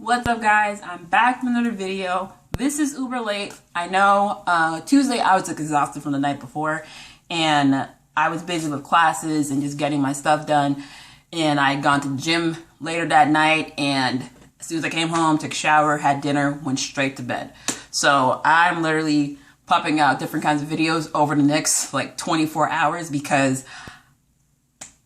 What's up, guys? I'm back with another video. This is uber late. I know Tuesday I was exhausted from the night before and I was busy with classes and just getting my stuff done, and I had gone to the gym later that night, and as soon as I came home, took a shower, had dinner, went straight to bed. So I'm literally popping out different kinds of videos over the next like 24 hours because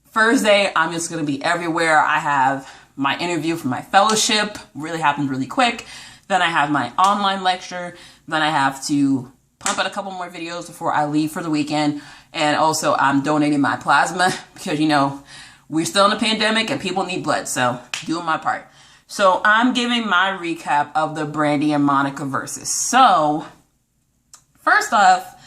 Thursday I'm just going to be everywhere. I have my interview for my fellowship, really happened really quick. Then I have my online lecture. Then I have to pump out a couple more videos before I leave for the weekend. And also I'm donating my plasma because, you know, we're still in a pandemic and people need blood. So doing my part. So I'm giving my recap of the Brandy and Monica Verzuz. So first off,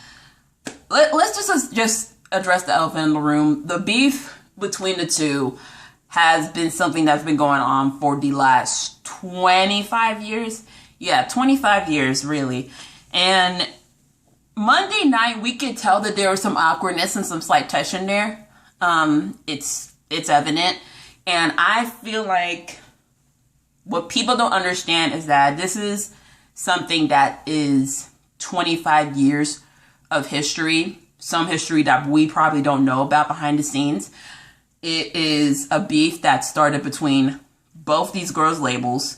let's just address the elephant in the room. The beef between the two has been something that's been going on for the last 25 years. Yeah, 25 years, really. And Monday night, we could tell that there was some awkwardness and some slight tension there. It's evident. And I feel like what people don't understand is that this is something that is 25 years of history. Some history that we probably don't know about behind the scenes. It is a beef that started between both these girls' labels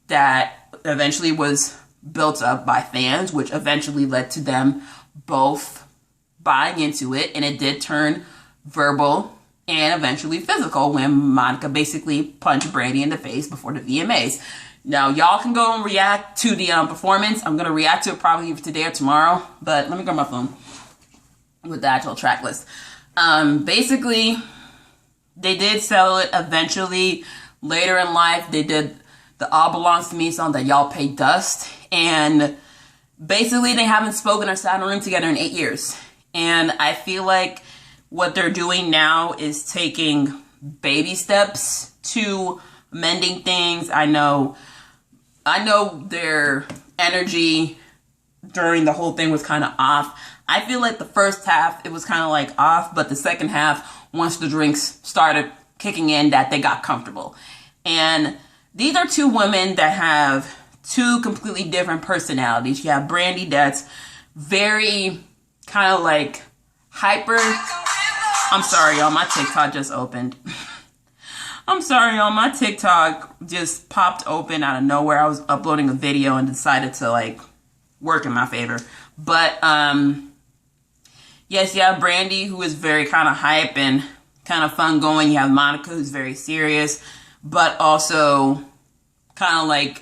that eventually was built up by fans, which eventually led to them both buying into it. And it did turn verbal and eventually physical when Monica basically punched Brandy in the face before the VMAs. Now, y'all can go and react to the performance. I'm going to react to it probably either today or tomorrow. But let me grab my phone with the actual track list. Basically, they did sell it eventually. Later in life, they did the All Belongs to Me song that y'all pay dust. And basically, they haven't spoken or sat in a room together in 8 years. And I feel like what they're doing now is taking baby steps to mending things. I know their energy during the whole thing was kind of off. I feel like the first half, it was kind of like off, but the second half, once the drinks started kicking in, that they got comfortable. And these are two women that have two completely different personalities. You have Brandy that's very kind of like hyper. I'm sorry, y'all, my TikTok just opened. I'm sorry, y'all, my TikTok just popped open out of nowhere. I was uploading a video and decided to like work in my favor. But yes, you have Brandy, who is very kind of hype and kind of fun going. You have Monica, who's very serious, but also kind of like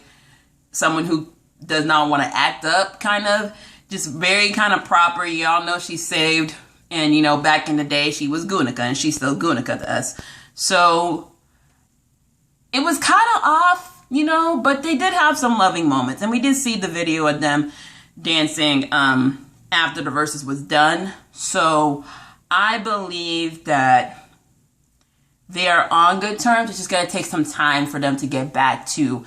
someone who does not want to act up, kind of. Just very kind of proper. Y'all know she's saved. And, you know, back in the day, she was Gunica, and she's still Gunica to us. So it was kind of off, you know, but they did have some loving moments. And we did see the video of them dancing after the Verzuz was done. So I believe that they are on good terms. It's just going to take some time for them to get back to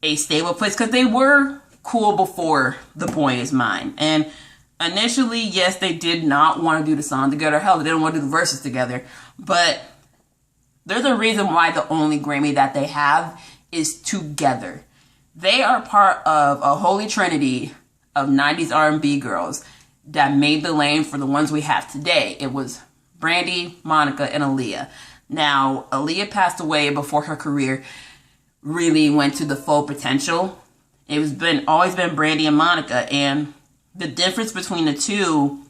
a stable place, because they were cool before The Point Is Mine. And initially, yes, they did not want to do the song together. Hell, they didn't want to do the Verzuz together. But there's a reason why the only Grammy that they have is together. They are part of a holy trinity of 90s R&B girls that made the lane for the ones we have today. It was Brandy, Monica, and Aaliyah. Now, Aaliyah passed away before her career really went to the full potential. It was always been Brandy and Monica, and the difference between the two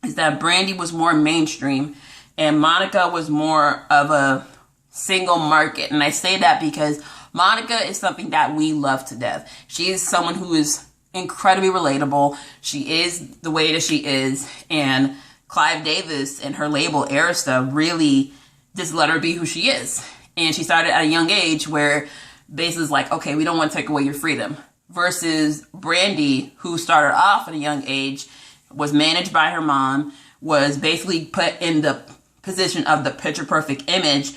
is that Brandy was more mainstream and Monica was more of a single market. And I say that because Monica is something that we love to death. She is someone who is incredibly relatable. She is the way that she is. And Clive Davis and her label Arista really just let her be who she is. And she started at a young age where basically it's like, okay, we don't want to take away your freedom. Versus Brandy, who started off at a young age, was managed by her mom, was basically put in the position of the picture perfect image.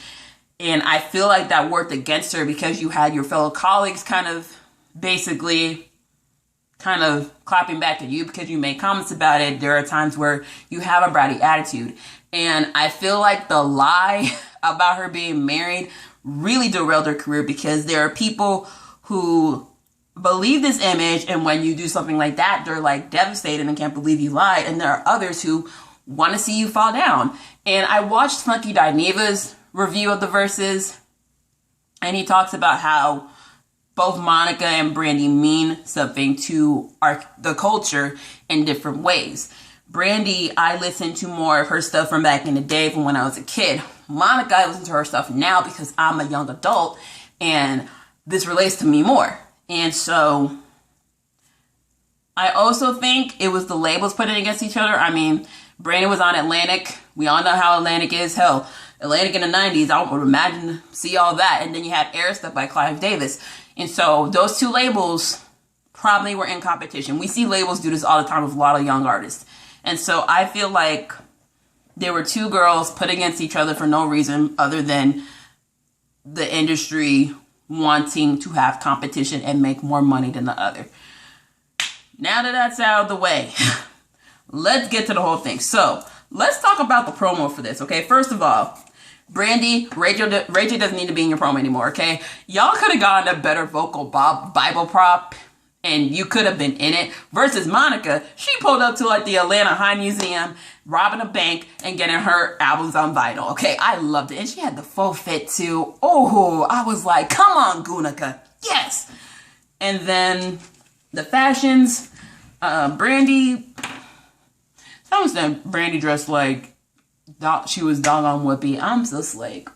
And I feel like that worked against her because you had your fellow colleagues kind of basically kind of clapping back at you because you made comments about it. There are times where you have a bratty attitude. And I feel like the lie about her being married really derailed their career, because there are people who believe this image, and when you do something like that, they're like devastated and can't believe you lied. And there are others who want to see you fall down. And I watched Funky Dineva's review of the Verzuz, and he talks about how both Monica and Brandy mean something to the culture in different ways. Brandy, I listened to more of her stuff from back in the day, from when I was a kid. Monica, I listen to her stuff now because I'm a young adult and this relates to me more. And so I also think it was the labels putting against each other. I mean, Brandy was on Atlantic. We all know how Atlantic is. Hell, Atlantic in the 90s, I would imagine, see all that. And then you had Air Stuff by Clive Davis. And so those two labels probably were in competition. We see labels do this all the time with a lot of young artists. And so I feel like there were two girls put against each other for no reason other than the industry wanting to have competition and make more money than the other. Now that that's out of the way, let's get to the whole thing. So let's talk about the promo for this, okay? First of all, Brandy, Rachel doesn't need to be in your promo anymore, okay? Y'all could have gotten a better vocal Bible prop, and you could have been in it. Versus Monica, she pulled up to like the Atlanta High Museum, robbing a bank, and getting her albums on vinyl, okay? I loved it. And she had the full fit too. Oh, I was like, come on, Gunica. Yes! And then the fashions, Brandy, someone said Brandy dressed like she was doggone Whoopi. I'm just like,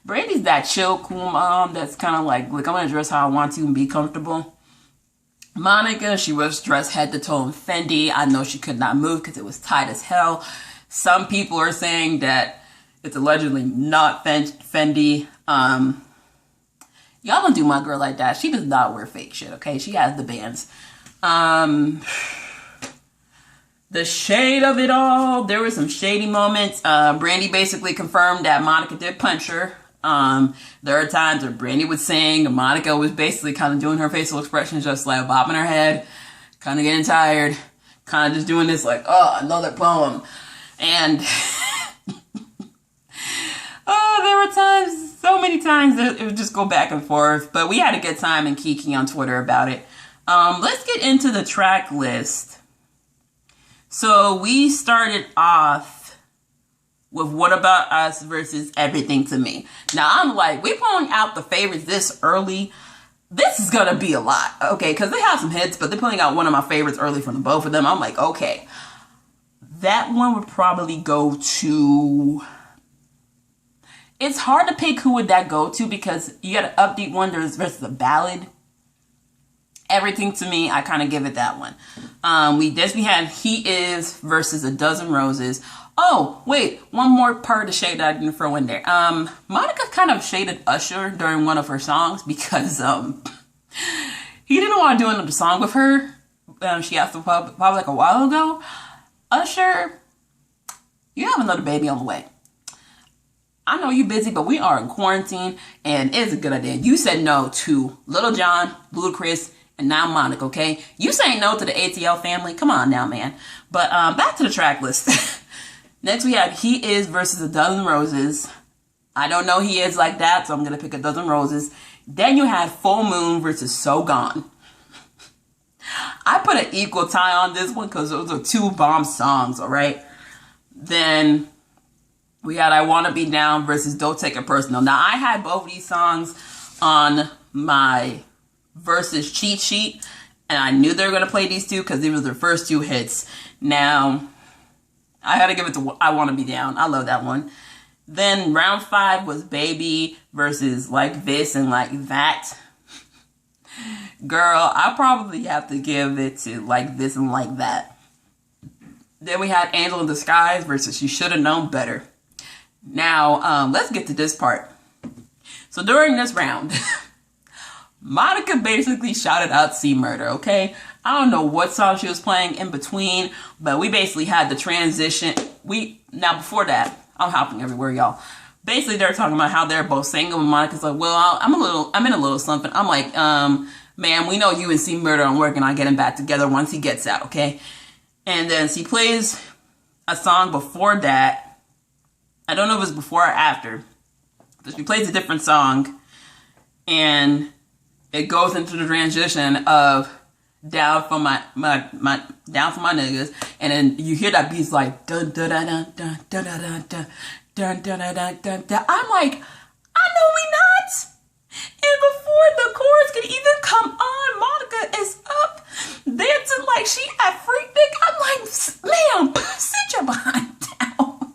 Brandy's that chill, cool mom that's kind of like, look, I'm going to dress how I want to and be comfortable. Monica, she was dressed head to toe in Fendi. I know she could not move because it was tight as hell. Some people are saying that it's allegedly not Fendi. Y'all don't do my girl like that. She does not wear fake shit, okay? She has the bands. The shade of it all, there were some shady moments. Brandy basically confirmed that Monica did punch her. There are times where Brandy would sing and Monica was basically kind of doing her facial expressions, just like bobbing her head, kind of getting tired, kind of just doing this like, oh, another poem. And there were times, so many times, that it would just go back and forth. But we had a good time in Kiki on Twitter about it. Let's get into the track list. So we started off with What About Us versus Everything to Me. Now I'm like, we pulling out the favorites this early. This is gonna be a lot, okay? Because they have some hits, but they're pulling out one of my favorites early from the both of them. I'm like, okay, that one would probably go to. It's hard to pick who would that go to because you got an upbeat one versus a ballad. Everything to Me, I kind of give it that one. We had He Is versus A Dozen Roses. Oh, wait, one more part of the shade that I didn't throw in there. Monica kind of shaded Usher during one of her songs because he didn't want to do another song with her. She asked him probably like a while ago. Usher, you have another baby on the way. I know you're busy, but we are in quarantine, and it's a good idea. You said no to Lil Jon, Ludacris, and now Monica, okay? You saying no to the ATL family? Come on now, man. But back to the track list. Next we have He Is versus A Dozen Roses. I don't know He Is like that, so I'm going to pick A Dozen Roses. Then you had Full Moon versus So Gone. I put an equal tie on this one because those are two bomb songs, all right? Then we had I Wanna Be Down versus Don't Take It Personal. Now, I had both of these songs on my Verzuz cheat sheet, and I knew they were going to play these two because these were their first two hits. Now, I had to give it to I Wanna Be Down. I love that one. Then round 5 was Baby versus Like This and Like That. Girl, I probably have to give it to Like This and Like That. Then we had Angel in Disguise versus You Should Have Known Better. Now, let's get to this part. So during this round, Monica basically shouted out C Murder, okay? I don't know what song she was playing in between, but we basically had the transition. Now before that, I'm hopping everywhere, y'all. Basically, they're talking about how they're both single, and Monica's like, well, I'm in a little something. I'm like, man, we know you and C Murder are working on getting back together once he gets out, okay? And then she plays a song before that. I don't know if it was before or after. So she plays a different song, and it goes into the transition of down for my down for my niggas, and then you hear that beat's like dun dun dun dun dun dun dun dun dun dun dun dun dun. I'm like, I know we not. And before the chorus can even come on, Monica is up dancing like she at Freaknik. I'm like, ma'am, sit your behind down.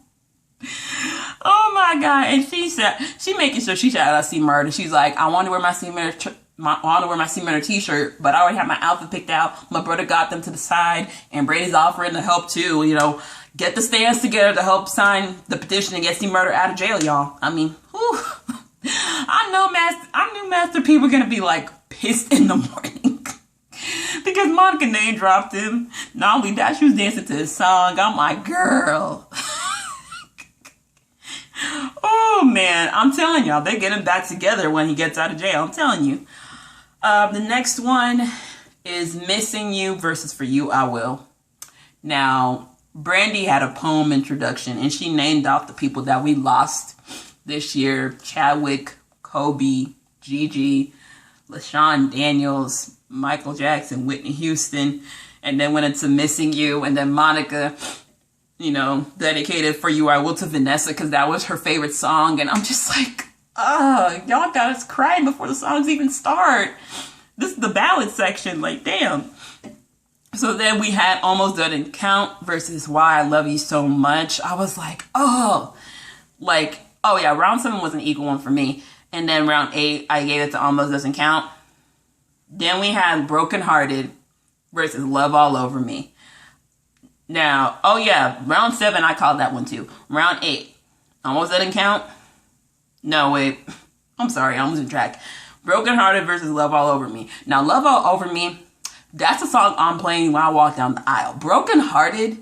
Oh my God. And she making sure she shout out C-Murder. She's like, I want to wear my C-Murder t-shirt, but I already have my outfit picked out. My brother got them to the side, and Brady's offering to help too, you know, get the stands together to help sign the petition and get C-Murder out of jail, y'all. I mean, whew. I knew Master P were gonna be like pissed in the morning because Monica name dropped him. Not only that, she was dancing to his song. I'm like, girl. Oh man, I'm telling y'all, they're getting back together when he gets out of jail. I'm telling you. The next one is Missing You versus For You I Will. Now, Brandy had a poem introduction, and she named off the people that we lost this year: Chadwick, Kobe, Gigi, LaShawn Daniels, Michael Jackson, Whitney Houston, and then went into Missing You, and then Monica, you know, dedicated For You I Will to Vanessa because that was her favorite song. And I'm just like, y'all got us crying before the songs even start. This is the ballad section, like, damn. So then we had Almost Doesn't Count versus Why I Love You So Much. I was like, oh yeah, round 7 was an equal one for me. And then round 8, I gave it to Almost Doesn't Count. Then we had Broken Hearted versus Love All Over Me. Now, oh yeah, round 7, I called that one too. Round 8, Almost Doesn't Count. No, wait. I'm sorry, I'm losing track. Broken Hearted versus Love All Over Me. Now, Love All Over Me, that's a song I'm playing when I walk down the aisle. Broken Hearted,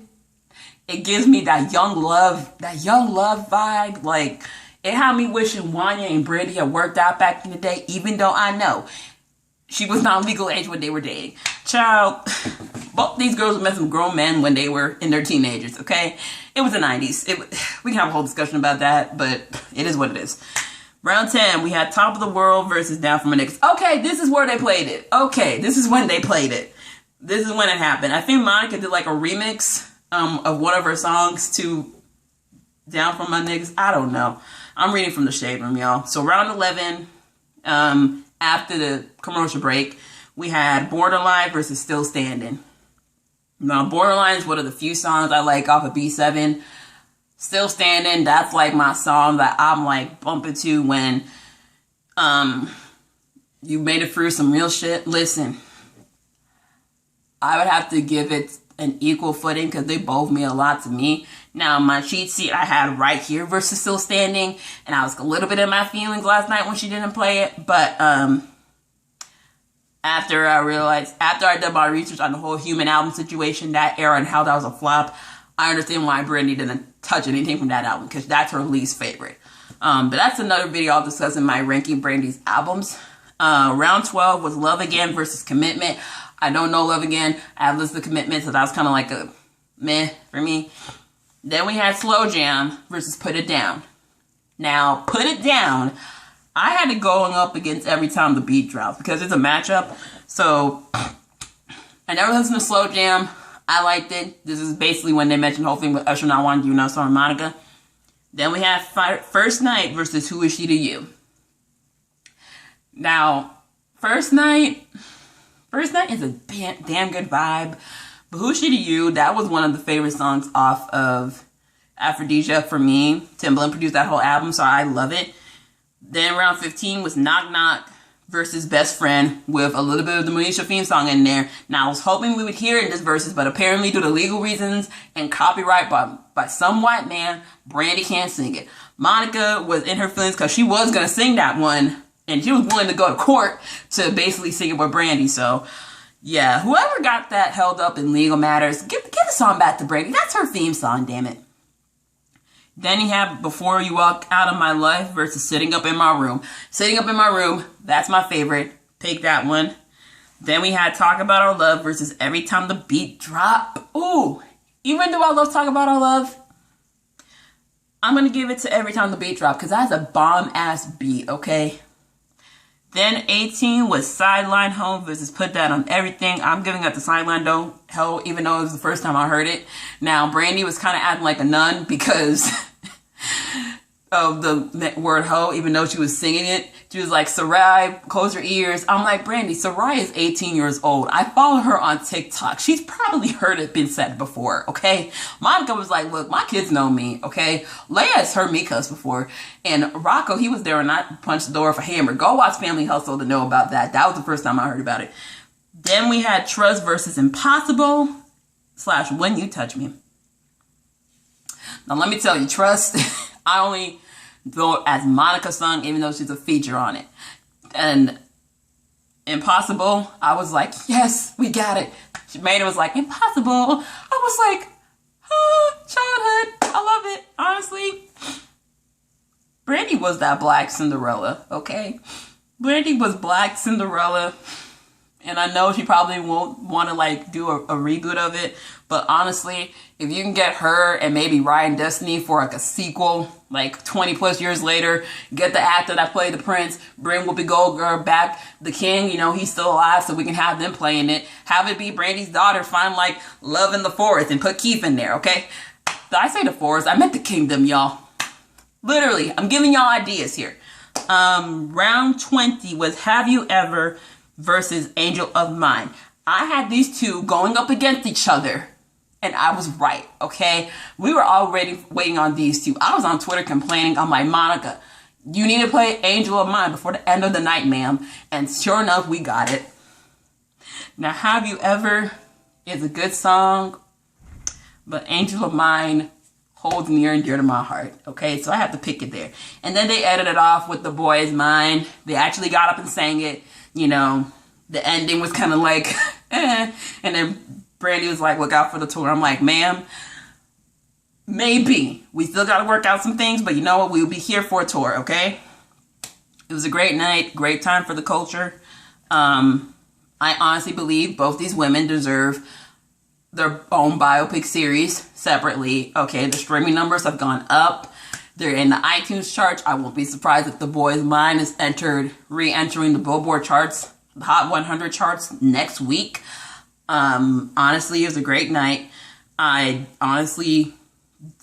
it gives me that young love vibe. Like, it had me wishing Wanya and Brandy had worked out back in the day, even though I know she was not legal age when they were dating. Child, both these girls met some grown men when they were in their teenagers, okay? It was the 90s. We can have a whole discussion about that, but it is what it is. Round 10, we had Top of the World versus Down for My Niggas. Okay, this is where they played it. Okay, this is when they played it. This is when it happened. I think Monica did like a remix of one of her songs to Down for My Niggas. I don't know. I'm reading from the Shade Room, y'all. So round 11, after the commercial break, we had Borderline versus Still Standing. Now, Borderline is one of the few songs I like off of B7. Still Standing, that's like my song that I'm like bumping to when you made it through some real shit. Listen, I would have to give it an equal footing because they both mean a lot to me. Now, my cheat sheet I had Right Here versus Still Standing, and I was a little bit in my feelings last night when she didn't play it, but after I did my research on the whole Human album situation, that era, and how that was a flop, I understand why Brandy didn't touch anything from that album, because that's her least favorite. But that's another video I'll discuss in my ranking Brandy's albums. Round 12 was Love Again versus Commitment. I don't know Love Again. I have listened to Commitment, so that was kind of like a meh for me. Then we had Slow Jam versus Put It Down. Now, Put It Down, I had it going up against Every Time the Beat Drops because it's a matchup. So, I never listened to Slow Jam. I liked it. This is basically when they mentioned the whole thing with Usher Not Wanting You, Now Sorry Monica. Then we have First Night versus Who Is She to You. Now, First Night is a damn good vibe. But Who Is She to You, that was one of the favorite songs off of Aphrodisia for me. Timbaland produced that whole album, so I love it. Then round 15 was Knock Knock versus Best Friend with a little bit of the Moesha theme song in there. Now, I was hoping we would hear it in this verses, but apparently due to legal reasons and copyright by some white man, Brandy can't sing it. Monica was in her feelings because she was going to sing that one, and she was willing to go to court to basically sing it with Brandy. So, yeah, whoever got that held up in legal matters, give the song back to Brandy. That's her theme song, damn it. Then you have Before You Walk Out of My Life versus Sitting Up in My Room. Sitting Up in My Room, that's my favorite. Take that one. Then we had Talk About Our Love versus Every Time the Beat Drop. Ooh, even though I love Talk About Our Love, I'm going to give it to Every Time the Beat Drop because that's a bomb-ass beat, okay? Then 18 was Sideline Hoe versus Put That on Everything. I'm giving it to Sideline Hoe, even though it was the first time I heard it. Now, Brandy was kind of acting like a nun because of the word hoe, even though she was singing it. She was like, Sarai, close your ears. I'm like, Brandy, Sarai is 18 years old. I follow her on TikTok. She's probably heard it been said before, okay? Monica was like, look, my kids know me, okay? Leia has heard me cuss before. And Rocco, he was there and I punched the door with a hammer. Go watch Family Hustle to know about that. That was the first time I heard about it. Then we had Trust versus Impossible / When You Touch Me. Now, let me tell you, Trust, I only go as Monica's song, even though she's a feature on it. And Impossible, I was like, yes, we got it. She made it was like, Impossible. I was like, childhood. I love it. Honestly, Brandy was that Black Cinderella, okay? Brandy was Black Cinderella. And I know she probably won't want to like do a reboot of it. But honestly, if you can get her and maybe Ryan Destiny for like a sequel, like 20 plus years later, get the actor that played the prince, bring Whoopi Goldberg back, the king, you know, he's still alive so we can have them playing it. Have it be Brandy's daughter, find like Love in the Forest and put Keith in there, okay? Did I say the forest? I meant the kingdom, y'all. Literally, I'm giving y'all ideas here. Round 20 was Have You Ever versus Angel of Mine. I had these two going up against each other, and I was right, okay? We were already waiting on these two. I was on Twitter complaining. I'm like, Monica, you need to play Angel of Mine before the end of the night, ma'am. And sure enough, we got it. Now, Have You Ever is a good song, but Angel of Mine holds near and dear to my heart, okay? So I have to pick it there. And then they edited it off with The Boy Is Mine. They actually got up and sang it. You know, the ending was kind of like, eh. And then Brandy was like, look out for the tour. I'm like, ma'am, maybe. We still got to work out some things, but you know what? We'll be here for a tour, okay? It was a great night, great time for the culture. I honestly believe both these women deserve their own biopic series separately, okay? The streaming numbers have gone up. They're in the iTunes charts. I won't be surprised if The Boy Is Mine is re-entering the Billboard charts, the Hot 100 charts next week. Honestly, it was a great night. I honestly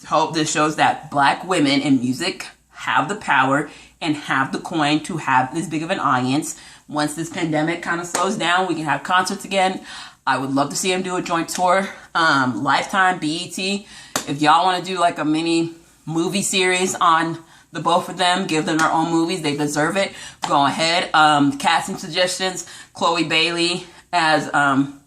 hope this shows that Black women in music have the power and have the coin to have this big of an audience. Once this pandemic kind of slows down, we can have concerts again. I would love to see them do a joint tour. Lifetime, BET. If y'all want to do like a mini movie series on the both of them, give them their own movies, they deserve it, go ahead. Casting suggestions, Chloe Bailey as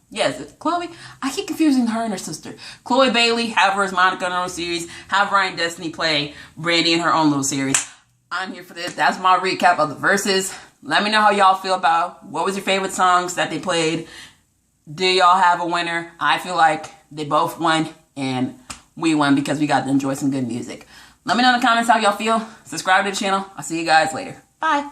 yes, Chloe, I keep confusing her and her sister. Chloe Bailey, have her as Monica in her own series, have Ryan Destiny play Brandy in her own little series. I'm here for this. That's my recap of the Verzuz. Let me know how y'all feel about what was your favorite songs that they played. Do y'all have a winner? I feel like they both won and we won because we got to enjoy some good music. Let me know in the comments how y'all feel. Subscribe to the channel. I'll see you guys later. Bye.